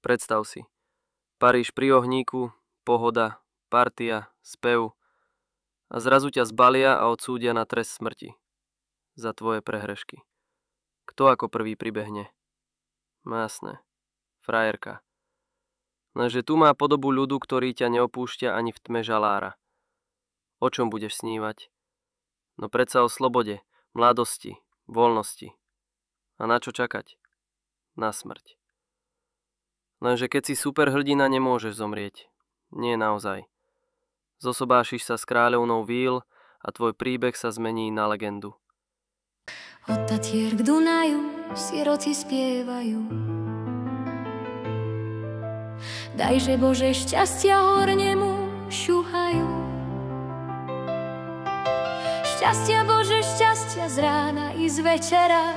Predstav si. Paríž pri ohníku, pohoda, partia, spev a zrazu ťa zbalia a odsúdia na trest smrti. Za tvoje prehrešky. Kto ako prvý pribehne? Jasné. Frajerka. Lenže tu má podobu ľudu, ktorý ťa neopúšťa ani v tme žalára. O čom budeš snívať? No predsa o slobode, mladosti, voľnosti. A na čo čakať? Na smrť. Lenže keď si superhrdina, nemôžeš zomrieť. Nie naozaj. Zosobášiš sa s kráľovnou víl a tvoj príbeh sa zmení na legendu. Od Tatier k Dunaju siroti spievajú. Dajže Bože šťastia hornemu šuhajú. Šťastia Bože, šťastia z rána i z večera.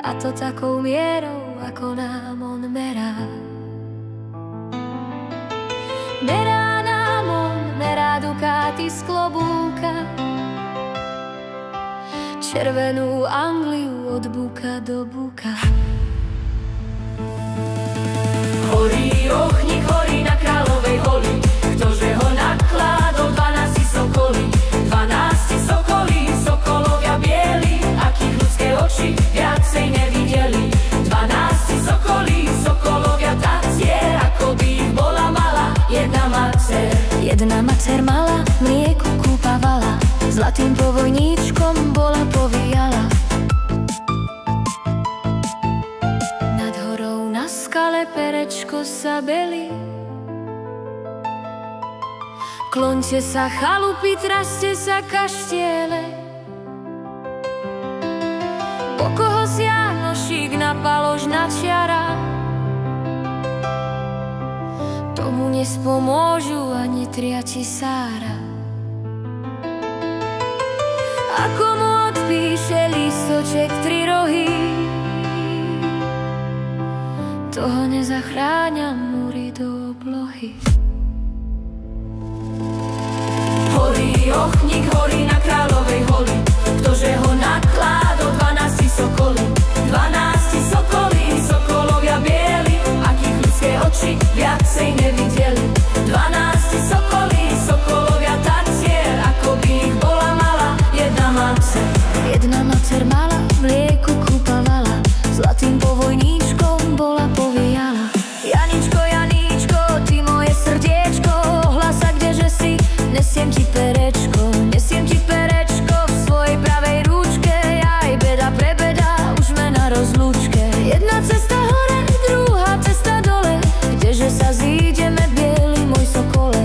A to takou mierou, ako nám on merá. Merá nám on, merá dukáty z klobúka. Červenú Angliu od buka do buka. Horí ohník, horí na Kráľovej holi. Ktože ho nakládol 12 sokolí. 12 sokolí, sokolovia bieli, akých ľudské oči viacej nevideli. 12 sokolí, sokolovia Tatier, ako by ich bola mala jedna mater. Jedna mater mala, mlieku kúpavala, zlatým povojníčkom bola povíjala. Nad horou na skale perečko sa belí. Klonte sa chalupy, traste sa kaštiele. Po koho si Janošík napaložná čiara. Tomu nespomôžu ani tria tisára. Ako mu odpíše lístoček 3 rohy, toho nezachráňa múry do oblohy. Horí ohník, horí na Kráľovej holi. Ktože ho nakládol 12 sokolí. 12 sokolí, sokolovia bieli, akých ľudské oči viacej nevideli. 12 sokolí, sokolovia Tatier, ako by ich bola mala jedna mater. Jedna mater mala, mlieku kúpavala, zlatým povojníčkom bola povíjala. Janičko, Janíčko, ty moje srdiečko, ohlasa, kdeže si, nesiem ti perečko, nesiem ti perečko v svojej pravej rúčke. Aj beda pre beda, už sme na rozlúčke. Jedna cesta hore, druhá cesta dole, kdeže sa zídeme, biely môj sokole.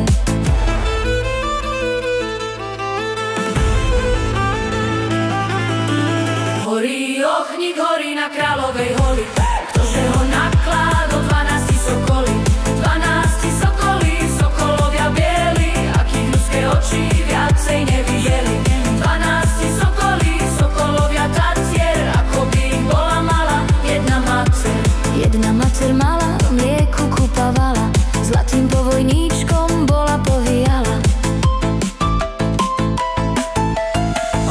Horí ohník, horí na Kráľovej holi. Ktože ho nakládol 12 sokolí. 12 sokolí, sokolovia bieli, akých ľudské oči viacej nevideli. 12 sokolí, sokolovia Tatier, ako by ich bola mala jedna mater. Jedna mater mala, mlieku kúpavala, zlatým povojníčkom bola povíjala.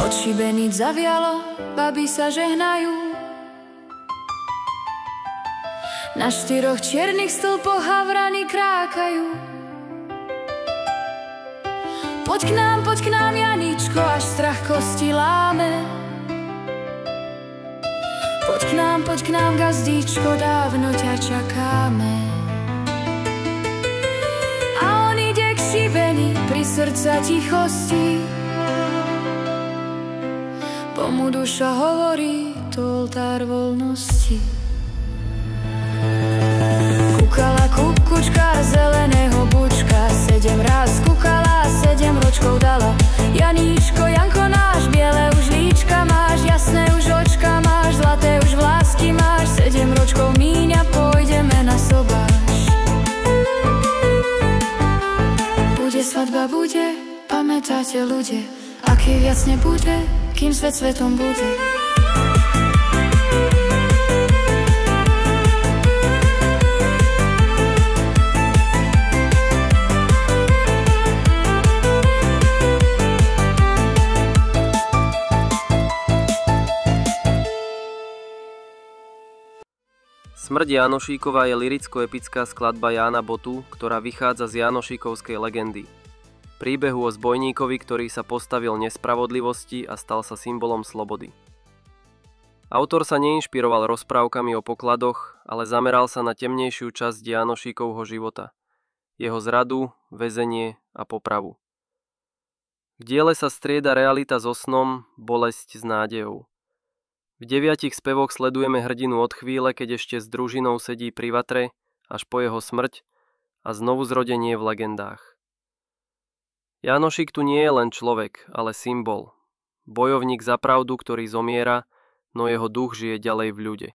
Od šibeníc zavialo, baby sa žehnajú. Na 4 čiernych stĺpoch havrany krákajú. Poď k nám, Janíčko, až strach kosti láme. Poď k nám, gazdíčko, dávno ťa čakáme. A on ide k šibení, pri srdca tichosti. Pomu duša hovorí, to oltár voľnosti. Kúkala kukučka zeleného bučka, 7 raz kúkala, 7 ročkov dala. Janíčko, Janko náš, biele už líčka máš, jasné už očka máš, zlaté už vlásky máš. 7 ročkov míňa, pôjdeme na sobáš. Bude svadba, bude, pamätáte ľudia, aký viac nebude, kým svet svetom bude. Smrť Jánošíkova je lyricko-epická skladba Jána Botu, ktorá vychádza z Jánošíkovskej legendy. Príbehu o zbojníkovi, ktorý sa postavil nespravodlivosti a stal sa symbolom slobody. Autor sa neinšpiroval rozprávkami o pokladoch, ale zameral sa na temnejšiu časť Jánošíkovho života. Jeho zradu, väzenie a popravu. V diele sa strieda realita so snom, bolesť s nádejou. V 9 spevoch sledujeme hrdinu od chvíle, keď ešte s družinou sedí pri vatre, až po jeho smrť a znovu zrodenie v legendách. Jánošík tu nie je len človek, ale symbol. Bojovník za pravdu, ktorý zomiera, no jeho duch žije ďalej v ľude.